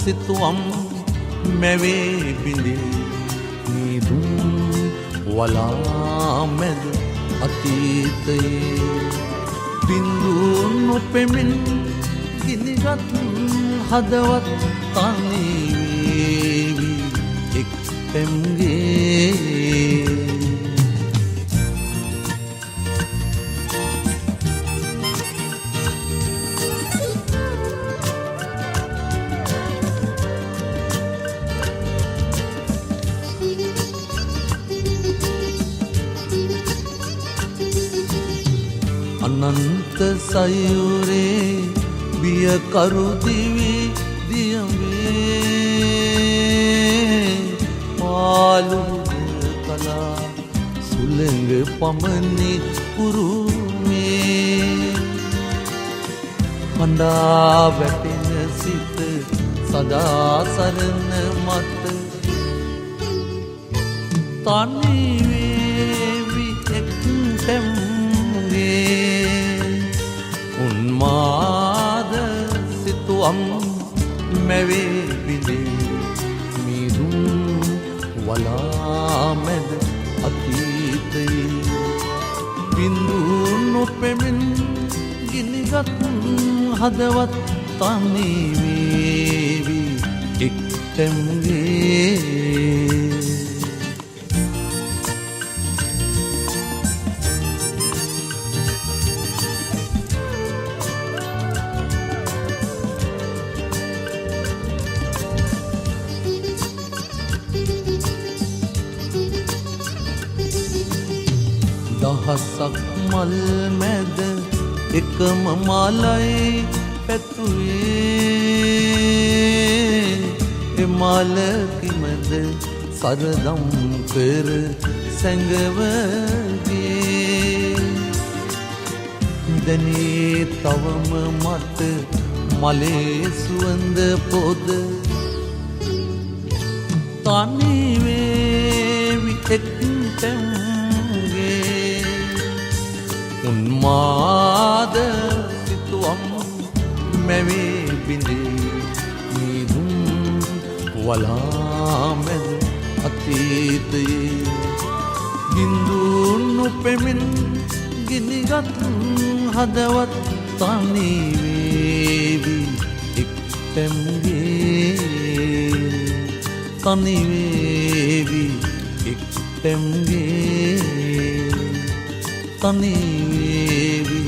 සිතුවම් මැවේ බිඳේ නීදුම් වලා මැද අතීතයේ බිඳුන් නොපෙමින් ගිනිගත් හදවත් තනිවේවි එක් පෙම්ගේ අනන්ත සයුරේ බියකරු දිවි දියමේ පාලු කලා සුළඟ පමණි උරුමේ කඳා වැටෙන සිත සදා සරණ මත තනිවේවි එක් උන්මාද සිතුවම් මැවේ බිඳේ මීදුම් වලා මැද අතීතයේ බිඳුන් නොපෙමින් ගිනිගත් හදවත් තනිවේවි එක්තැම්ගේ දහසක් මල් මැද එකම මලයි පැතුවේ එමලකිමද සරදම් කර සැඟවගේ දැනේ තවම මට මලේ සුවඳ පොද තනිවේවි එක්තැම් උන්මාද සිතුවම් මැවේ බිඳේ නීදුම් වලා මැද අතීතයේ බිඳුන් නොපෙමින් ගිනිගත් හදවත් තනිවේවි එක්තැම්ගේ තනිවේවි එක්තැම්ගේ තනිවේවි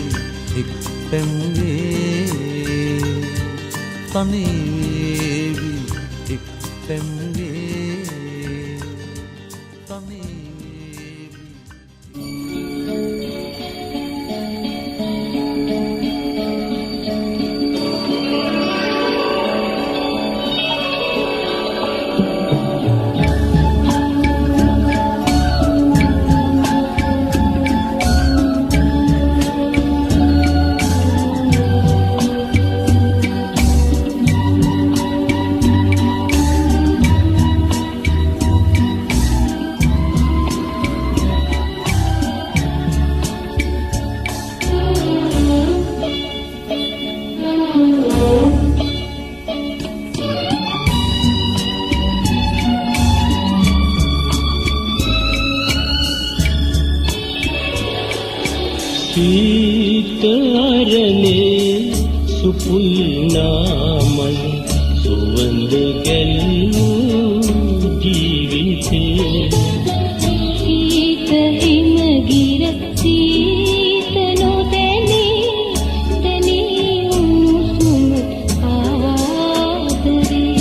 එක්තැම්ගේ තනිවේවි එක්තැම්ගේ තනිවේවි සීතරනේ සුපුල්නාමන් සුවඳ ගැල්වූ ජීවිතේ සීත හිමගිර සීත නොදැනී දැනී උණුසුම ආදරේ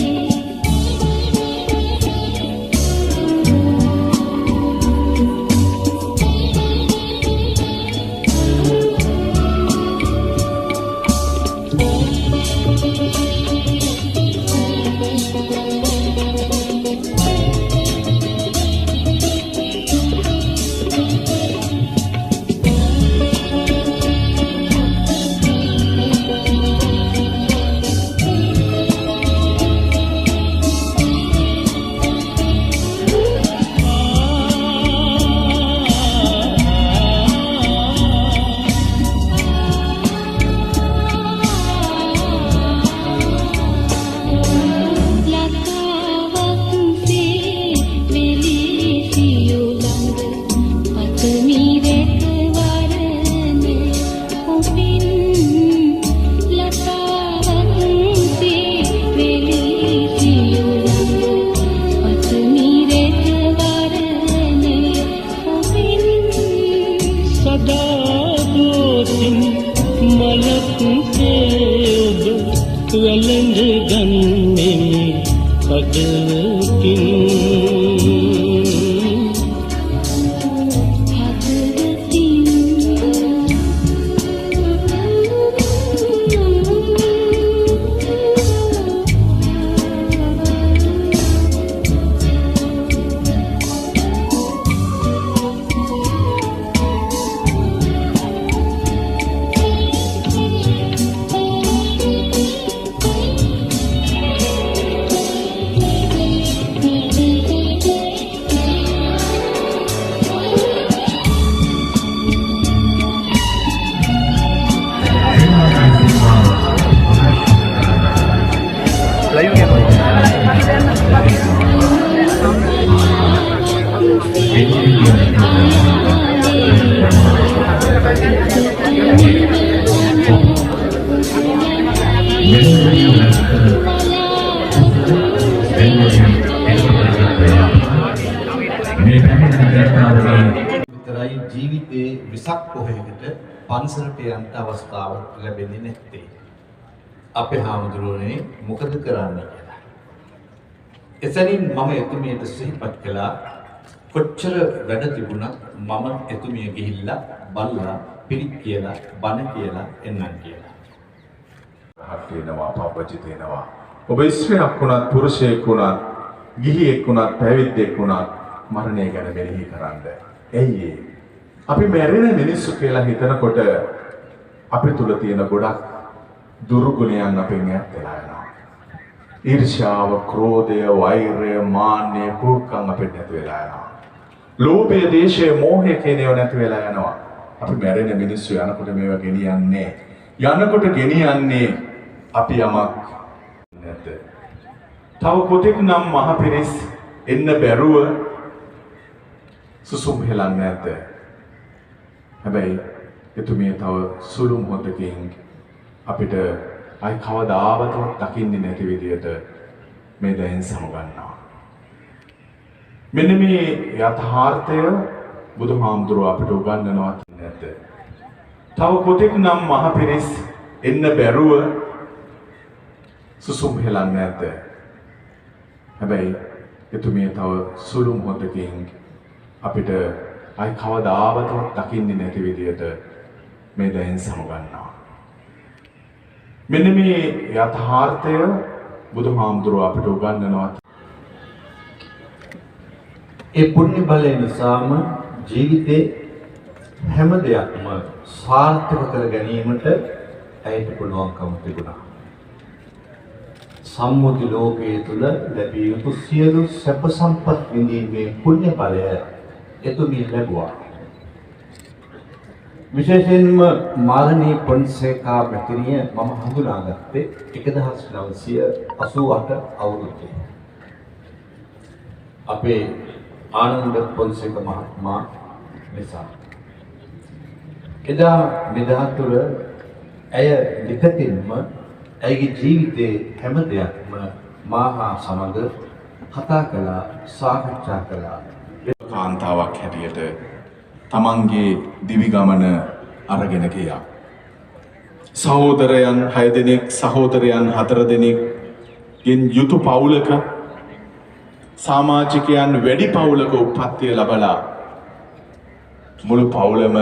ධර්මයේ විතරයි ජීවිතේ විසක් පොහේකට පන්සලට යන්න අවස්ථාවක් ලැබෙන්නේ නැත්තේ. අපේ හාමුදුරුවනේ මොකද කරන්නේ කියලා. එතනින් මම එතුමියට සිහිපත් කළා කොච්චර වැඩ තිබුණත් මම එතුමිය ගිහිල්ලා බලලා පිරිත් කියලා බණ කියලා එන්නම් කියලා. හත් වෙනවා පවචිත වෙනවා. ඔබ ස්ත්‍රියක් වුණත් පුරුෂයෙක් වුණත් ගිහියෙක් වුණත් පැවිද්දෙක් වුණත් මරණය ගැන මෙනෙහි කරන්න. ඇයි අපි මැරෙන මිනිස්සු කියලා හිතනකොට අපි තුල තියෙන ගොඩක් දුර්ගුණයන් අපෙන් ඈත් වෙලා යනවා. ඊර්ෂ්‍යාව, ක්‍රෝධය, වෛරය, මාන්නය, කුක්කම් අපෙන් නැති වෙලා යනවා. ලෝභය, දේශය, මෝහය කියන ඒවා නැති වෙලා යනවා. අපි මැරෙන මිනිස්සු යනකොට මේවා ගෙනියන්නේ. යනකොට ගෙනියන්නේ අපි යමක් නැත. තව කොතෙක් නම් මහ පිරිස් එන්න බැරුව සුසුම් හෙලන්නේ නැත. හැබැයි එතුමිය තව සුළු මොහොතකින් අපිට අයි කවදාවත් දකින්නේ නැති විදියට මේ දැන් සමගන්නවා. මෙන්න මේ යථාර්ථය බුදුහාමුදුරුව අපිට උගන්වනවා නැත. තව කොතෙක් නම් මහ පිරිස් එන්න බැරුව සුසුම් හෙලන්නේ නැත. හැබැයි එතුමිය තව සුළු මොහොතකින් අපිට අයි කවදාවත් දකින්නේ නැති විදියට මේ දැන් සමගන්නවා. මෙන්න මේ යථාර්ථය බුදුහාමුදුරුව අපිට උගන්වනවා. ඒ පුණ්‍ය බලය නිසාම ජීවිතේ හැම දෙයක්ම සාර්ථක කර ගැනීමට ඇයට පුළුවන්කම තිබුණා. සම්මුති ලෝකයේ තුල ලැබිය යුතු සියලු සැප සම්පත් විඳීමේ පුණ්‍ය බලය එතුමිය ලැබුවා. විශේෂයෙන්ම මාලනී පොන්සේකා මැතිණිය මම හඳුනාගත්තේ 1988 අවුරුද්දේ. අපේ ආනන්ද පොන්සේක මහත්මයා නිසා. එදා මෙදා තුළ ඇය නිතින්ම ඇයගේ ජීවිතයේ හැම දෙයක්ම මාහා සමග කතා කළා, සාකච්ඡා කළා. කාන්තාවක් හැටියට තමන්ගේ දිවි ගමන අරගෙන ගියා. සහෝදරයන් 6 දෙනෙක්, සහෝදරයන් 4 දෙනෙක්ගෙන් යුතු පවුලක සමාජිකයන් වැඩි පවුලක උප්පත්තිය ලැබලා මුළු පවුලම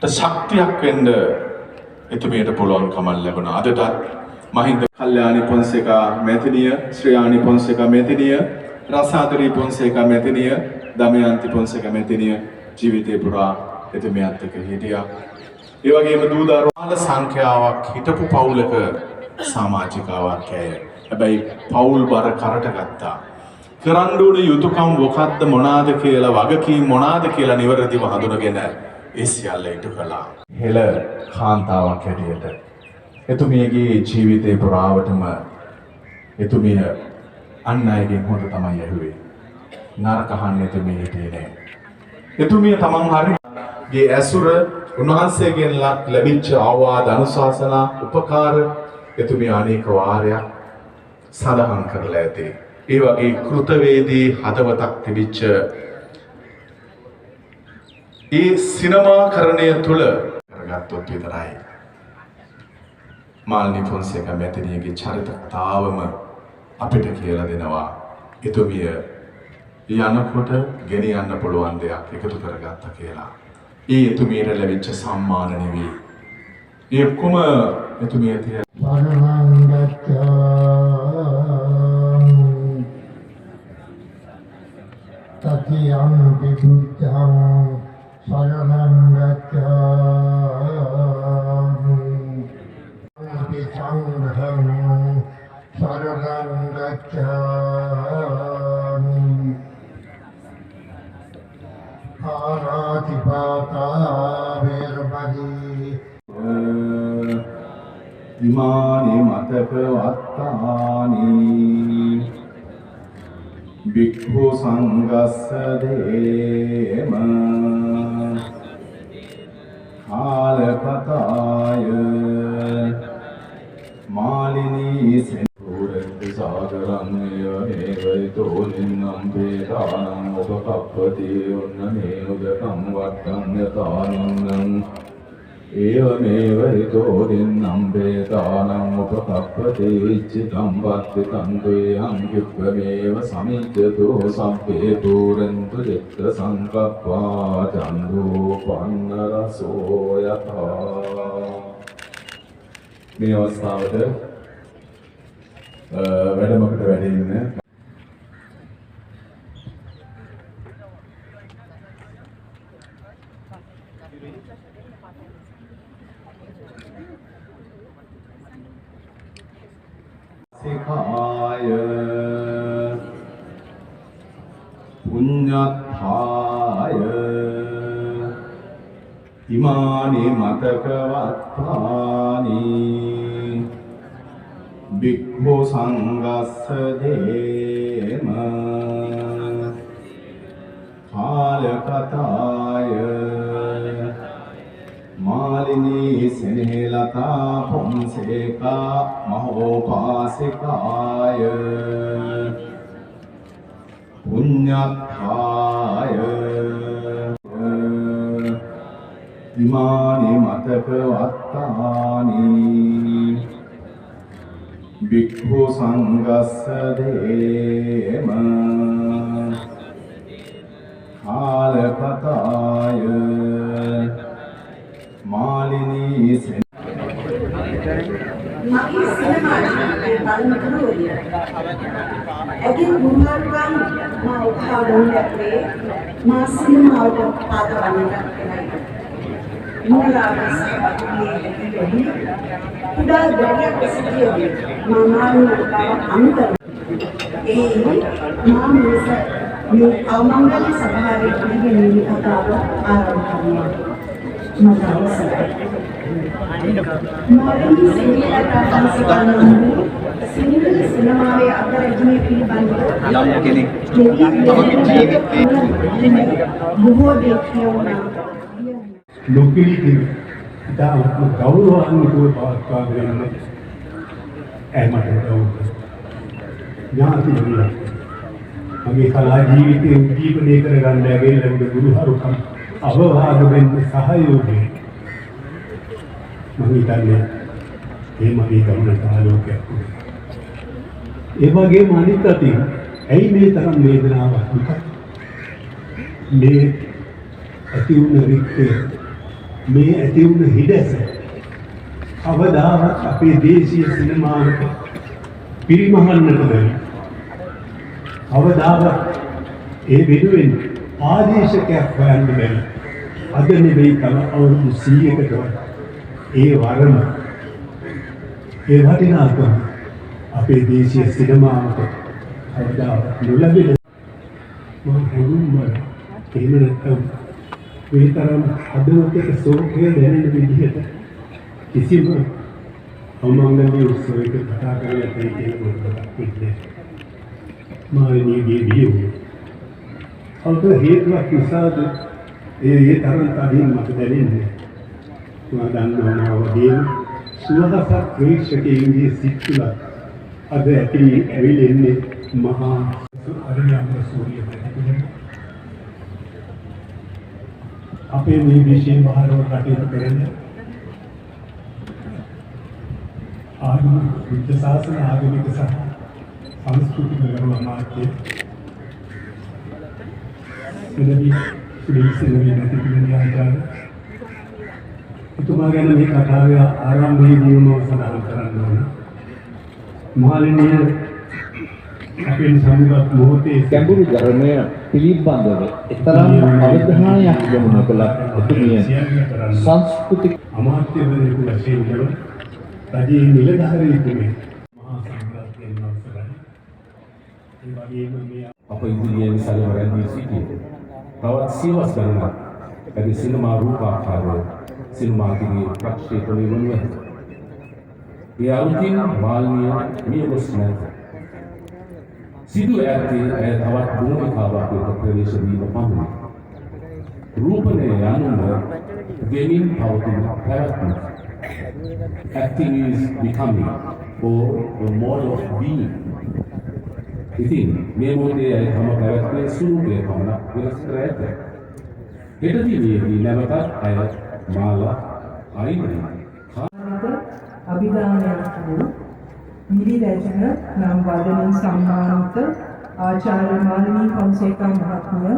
ශක්තියක් වෙන්න එතුමියට පුළුවන්කම ලැබුණා. අදටත් මහින්ද කල්යාණි පොන්සේකා මැතිණිය, ශ්‍රේයානි පොන්සේකා මැතිණිය, රසාදරි පොන්සේකා මැතිණිය, දමයන්ති පොන්සේකා මැතිණිය ජීවිතේ පුරා එතුමියත් එක්ක හිටියා. ඒ වගේම දූ දරුවෝ සංඛ්‍යාවක් හිටපු පවුලක සමාජිකාවක් ඇය. හැබැයි පවුල් බර කරට ගත්තා. කරන්න ඕන යුතුයකම් මොකක්ද මොනවාද කියලා, වගකීම් මොනවාද කියලා නිවැරදිව හඳුනගෙන ඒ සියල්ල ඉටු කළා. හෙළ කාන්තාවක් හැටියට එතුමියගේ ජීවිතේ පුරාවටම එතුමිය අන් අයගෙන් හොඳ තමයි ඇහුවේ. නරක අහන්න එතුමිය හිටියේ නෑ. එතුමිය තමන් හරිගේ ඇසුර, උන්වහන්සේගෙන් ලැබිච්ච අවවාද, අනුශාසනා, උපකාර එතුමිය අනේක වාරයක් සඳහන් කරලා ඇති. ඒ වගේ කෘතවේදී හදවතක් තිබිච්ච ඒ සිනමාකරණය තුළ කරගත්තොත් විතරයි මාල්නි ෆොන්සේකා මැතිණියගේ චරිතතාවම අපිට කියලා දෙනවා. එතුමිය යනකොට ගෙනියන්න පුළුවන් දෙයක් එකතු කරගත්තා කියලා. ඒ එතුමියට ලැබිච්ච සම්මාන නෙවෙයි. ඒ ඔක්කොම එතුමිය තිය තතියං විබුද්ධං සරණං ගච්ඡාමි සංඝං සරණං ගච්ඡාමි ආරාතිපාතා වේරමණී ඉමානි මතක වත්තානි භික්ඛු සංඝස්ස දේම කාලකතාය මාලිනී සෙන්පුරති සාගරං වේතෝ දින්නම් වේදානං උපකප්පති උන්නමේ උදකම් වත්තං යතානං ඒවමේව හිතෝ දින්නම් වේදානං උපකප්පති ඉච්ඡිතං වත්ති තන්තුයං කිප්පමේව සමිච්ඡතෝ සම්පේ පුරන්තු චිත්ත සංකප්පා චන්දෝ පන්න රසෝ යතා මේ අවස්ථාවට වැඩමකට වැඩ ඉන්න සිකාය පුඤ්ඤත්ථාය ඉමානි මතක වත්තානි භික්ඛු සංඝස්ස දේම කාලකතාය මාලිනී සෙනෙහලතා පොන්සේකා මහෝපාසිකාය පුඤ්ඤත්ථාය ඉමානි මතක වත්තානි භික්ඛු සංඝස්ස දේම කාලකතාය මාලිනී මගේ සිනමාවේ බලනකොට ඇගේ ගුණාරුවන් මා උත්සාහයෙන් දැක්වේ මා සිනමාවට පාදවන්නට මූලාවස් අපේ පුදා දැරියක් සිටියේ මා මානුවව අන්තර ඒ මා මිස මේ අවමංගල සභාවේ පිළිගැනීම කතාව ආරම්භ කරනවා මට අවසරයි මාළිනී සිංහල සිනමාවේ අගරජනීය පිළිබඳව යම් කෙනෙක් තමගේ ජීවිතයේ බොහෝ දේ කියවනවා ලෝකෙලි ඉතාමත් ගෞරවාන්විතව පවත්වාගෙන යන්න මට ගෞරවයි. ඥාතිවරුනි මගේ කලා ජීවිතයේ උද්දීපනය කරගන්න ලැබෙන ගුරුහරුකම් අවවාද වෙන්න සහයෝගය මම හිතන්නේ ඒ මගේ ගමනට ආලෝකයක් වුණා. ඒ වගේම අනිත් අතින් ඇයි මේ තරම් වේදනාවක් දුක මේ ඇති වුණ රික්තය මේ ඇති වුණ හිඩැස කවදාවත් අපේ දේශීය සිනමාවට පිරිමහන්නට බැරි. කවදාවත් ඒ වෙනුවෙන් ආදේශකයක් හොයන්න බැරි. අද නෙවෙයි තව අවුරුදු 100කට ඒ වරම ඒ වටිනාකම අපේ දේශීය සිනමාවට කවදාවත් නොලැබෙන මම හිතුවා එහෙම නැත්නම් මේ තරම් හදවතට සෝකය දැනෙන විදිහට කිසිම අවමංගලීය උත්සවයක කතා කරලා තියෙන්නේ නැහැ. මාළිනීගේ වියෝ අල්ප හේතුවක් නිසාද ඒ තරම් තදින් මට දැනෙන්නේ. මම දන්නවා වගේම සුවහසක් ප්‍රේක්ෂකයන්ගේ සිත් තුළ අද ඇවිලෙන්නේ මහා අරියම් සූර්ය ප්‍රතිපලයි. අපේ මේ විශේෂ මහරව කටයුතු කරන ආගමික බුද්ධ ශාසන ආගමික සහ සංස්කෘතික ගෞරව අමාත්‍ය මෙලදී ශ්‍රී නැතිපිළිවෙල ආචාර්ය එතුමා ගැන මේ කතාවේ ආරම්භයේදීම සඳහන් කරන්න ඕන. මාළිනී අපේ සමුගත් මොහොතේ ගැඹුරු ධර්මය පිළිබඳව එතරම් අවධානයක් යොමු කළ එතුමිය සංස්කෘතික අමාත්‍යවරයෙකු වශයෙන් රජයේ නිලධාරීතුමේ මහා සංඝරත්නයන් වහන්සේලා ඒ වගේම මේ අප ඉදිරියේ සැලවරදී සිටියේ තවත් සියවස් ගණනක් ඇති සිනමා රූපාකාරය සිනමාගේ ප්‍රක්ෂේපණය වනු ඇත. ඒ අලුතින් මාළිනිය මිය ගොස් නැත. සිදු ඇත්තේ ඇය තවත් භූමිකාවක් වෙත ප්‍රවේශ වීම පමණි. රූපණය යනුම වෙමින් පවතින පැවැත්ම. Acting is becoming or a mode of being. ඉතින් මේ මොහොතේ අය තම පැවැත්මේ ස්වරූපය පමණක් වෙනස් කර ඇත. හෙට දිනයේදී නැවතත් අය මාලා අයිනයි. අභිදානයක් වූ නිලි රැජන නම් වදනින් සම්මානිත ආචාර්ය මාලිනී ෆොන්සේකා මහත්මිය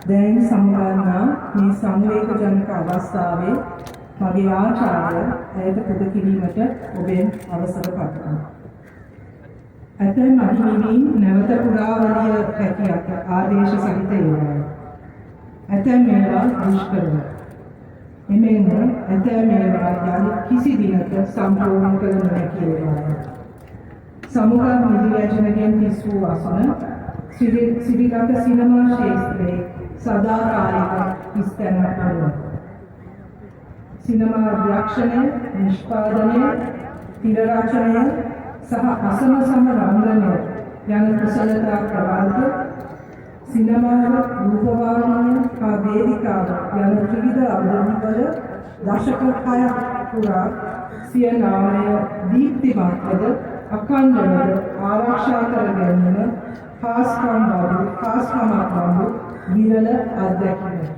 දැන් සම්මානනා මේ සංවේගජනක අවස්ථාවේ මගේ ආචාර්ය ඇයට පුද කිරීමට ඔබෙන් අවසර පතමි. ඇතැම් අහිමිවීම් නැවත පුරාවලිය හැකියට ආදේශ සහිත ඒවායි. ඇතැම් මේවා දුෂ්කරයි. එමෙන්ම ඇතැම් මේවා යලි කිසි දිනක සම්පූර්ණ කළ නොහැකි ඒවායි. සමුගා නිදි රැජනගෙන් තිස් වූ අසුන ශ්‍රී ලංකා සිනමා ක්ෂේත්‍රයේ සදාකාලික විස්තරයක් වනවා. සිනමා අධ්‍යක්ෂණය, නිෂ්පාදනය, තිර රචනය සහ අසම සම රංගනය යන කුසලතා ප්‍රවර්ග සිනමාව, රූපවාහිනිය හා වේදිකාව යන ත්‍රිවිධ අභිනවවල දශක 6ක් පුරා සිය නාමය දීප්තිමත්වද අඛණ්ඩවද ආරක්ෂා කර ගැනීම ખાસකමක් බඳු විරල අත්දැකීමක්.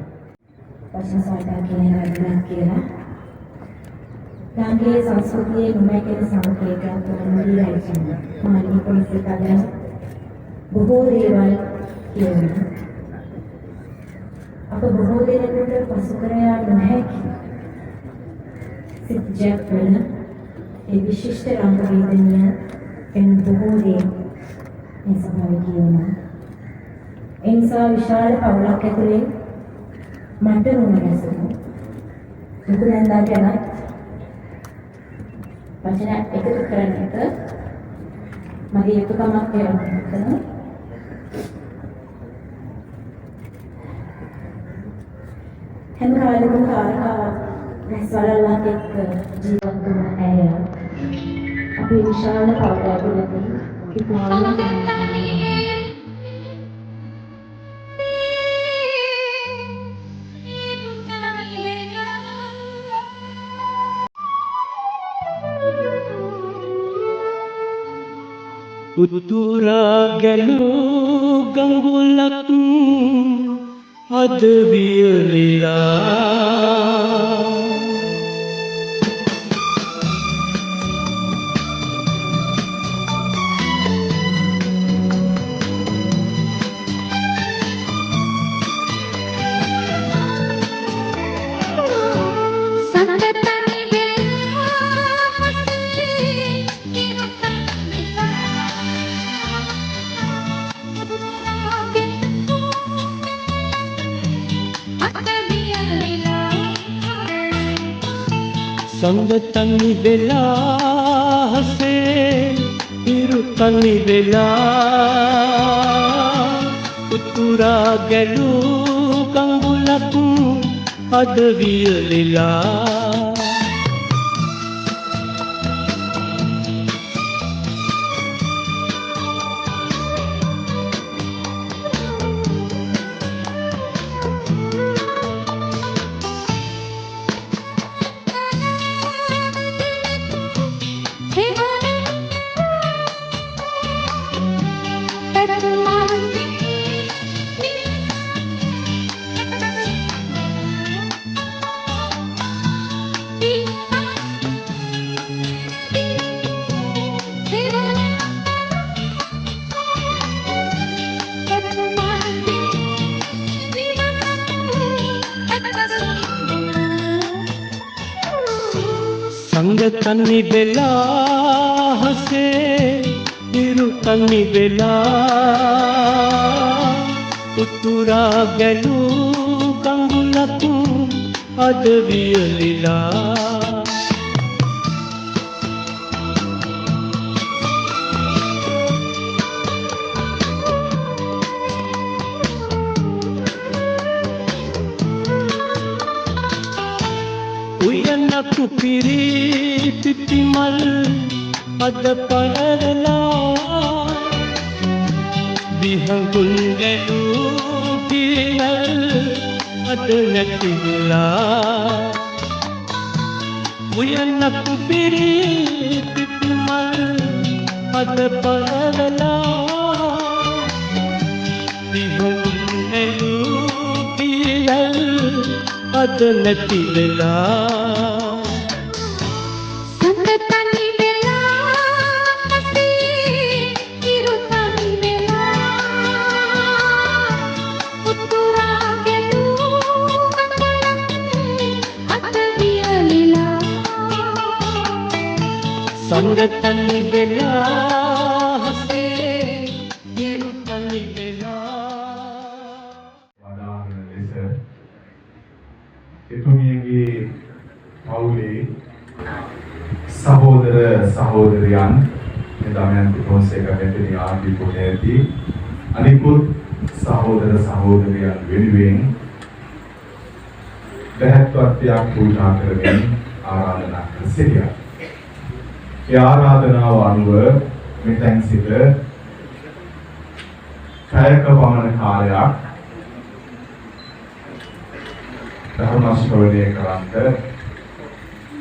ප්‍රශ්නසාකච්ඡා කියන වැඩක් කියලා. ලාංකේය සංස්කෘතියේ නොමැකෙන සංකේතයක් වන රැජන මානව පොලිසිය බොහෝ දේවල් කියනවා. අප බොහෝ දෙනෙකුට පසු කර යා නොහැකි සිත්ජක් වන ඒ විශිෂ්ට රංගවේදනය එන බොහෝ දේ මේ සභාවේ කියනවා. ඒ නිසා විශාල පවුලක් ඇතුලේ මට රුණ ගැසුණා. දුක නැන්දා ගැන වචන එකතු කරන එක මගේ යුතුයකමක් කියලා හිතනවා. හැම කාලෙකම කාරකාවක් රැස්වලල්ලක් එක්ක ජීවත් වුණ ඇය අපේ විශාල පවුල ඇතුළත උතුරා ගැලූ ගඟුලක් අද වියලිලා संग तनी बेला हसे इरु तनी बेला उतुरा गलू कंगुलक अद वियलिला संग तनी बेला हसे इरु तनी बेला उतुरा गलू कंगुलक अद वियलिला उयनक पिरी तितिमल अद परला विहंगुंगलू पिरल अद नतिला उयनक पिरी तितिमल अद परला අද නැති වෙලා සඳතනි වෙලා නැති ඉරුතනි වෙලා උතුරා ගෙලූ අත වියලිලා සඳතනි වෙලා හසේ ඉරුතනි වෙලා වදාහන ලෙස එතුමියගේ පවුලේ සහෝදර සහෝදරයන් දමයන්ති පොන්සේකා මෙතන ආදී පොතේදී අනිකුත් සහෝදර සහෝදරයන් වෙනුවෙන් බෙහෙත්වත්යක් පූජා කරමින් ආරාධනා කර සිටියා. ඒ ආරාධනාව අනුව මෙතෙන් සිට කායක පමණ කාලයක් ධර්ම ශ්‍රවණය කරන්ට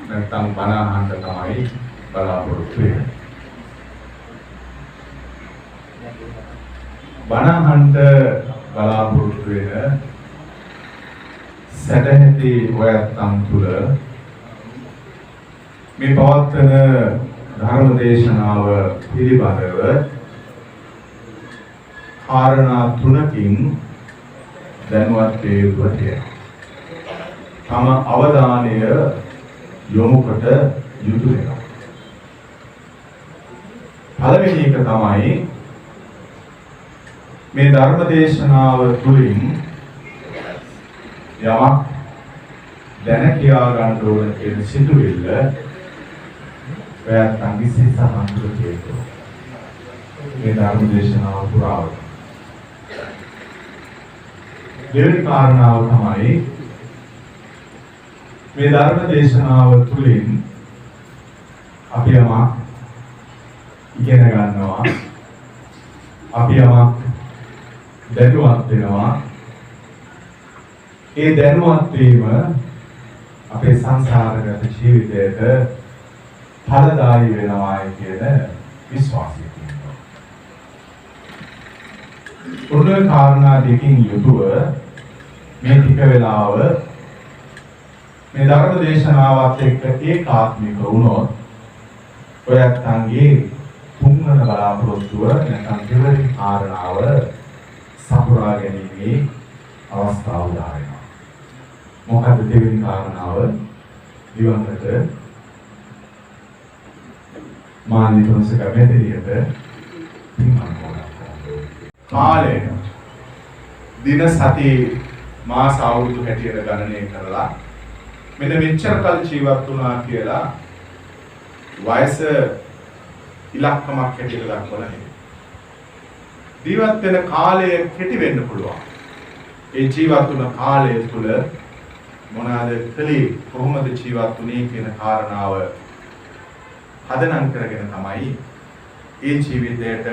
නැත්නම් බණ අහන්න තමයි බලාපොරොත්තු වෙන්නේ. බණ අහන්න බලාපොරොත්තු වෙන සැදැහැති ඔයත්නම් තුල මේ පවත්වන ධර්ම දේශනාව පිළිබඳව කාරණා තුනකින් දැනුවත් වේ යුතුය. තම අවධානය යොමු කොට යුතු වෙනවා. පළවෙනි එක තමයි මේ ධර්ම දේශනාව තුළින් යමක් දැන කියා ගන්න ඕන කියන සිතුවිල්ල වැයන් විශේෂ සම්පූර්ණ මේ ධර්ම දේශනාව පුරාවට. දෙවෙනි කාරණාව තමයි මේ ධර්ම දේශනාව තුළින් අපි යමක් ඉගෙන ගන්නවා, අපි යමක් දැනුවත් වෙනවා. ඒ දැනුවත් වීම අපේ සංසාරගත ජීවිතයට ඵලදායී වෙනවා කියන විශ්වාසය තියෙනවා. උන්වහන්සේ කාරණා දෙකින් යුතුව මේ ටික වෙලාව මේ ධර්ම දේශනාවත් එක්ක ඒකාත්මික වුණොත් ඔයත් අංගේ තුන්වන බලාපොරොත්තුව නැත්නම් දෙවෙනි කාරණාව සපුරා ගැනීමේ අවස්ථාව උදා වෙනවා. මොකද දෙවෙනි කාරණාව දිවංගත මානිතොන්සක මෙතෙරියට කාලය දින සති මාස අවුරුදු හැටියට ගණනය කරලා මෙන්න මෙච්චර කල් ජීවත් වුණා කියලා වයස ඉලක්කමක් හැටියට දක්වලා නැහැ. ජීවත් වෙන කාලය කෙටි වෙන්න පුළුවන්. ඒ ජීවත් වුණ කාලය තුළ මොනවාද කලේ කොහොමද ජීවත් වුනේ කියන කාරණාව හදනම් කරගෙන තමයි ඒ ජීවිතයට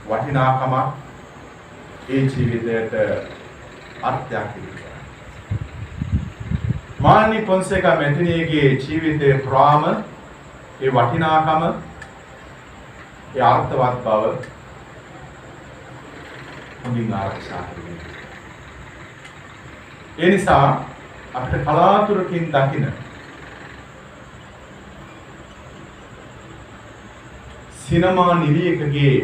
වටිනාකමක්, ඒ ජීවිතයට අර්ථයක් තිබෙන්නේ. මානි පොන්සේකා මෙතනියගේ ජීවිතයේ ප්‍රාම ඒ වටිනාකම, ඒ අර්ථවත් බව හොඳින් ආරක්ෂා කරගන්න. ඒ නිසා අපිට කලාතුරකින් දකින්න සිනමා නිලියකගේ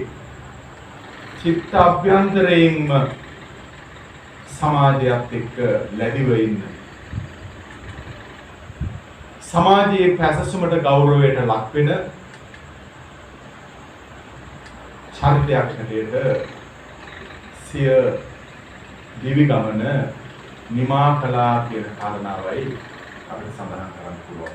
චිත්ත අභ්‍යන්තරයෙන්ම සමාජයත් එක්ක ලැබිව ඉන්න, සමාජයේ පැසසුමට ගෞරවයට ලක් වෙන චරිතයක් හැටියට සිය දිවි ගමන නිමා කළා කියන කාරණාවයි අපිට සඳහන් කරන්න පුළුවන්.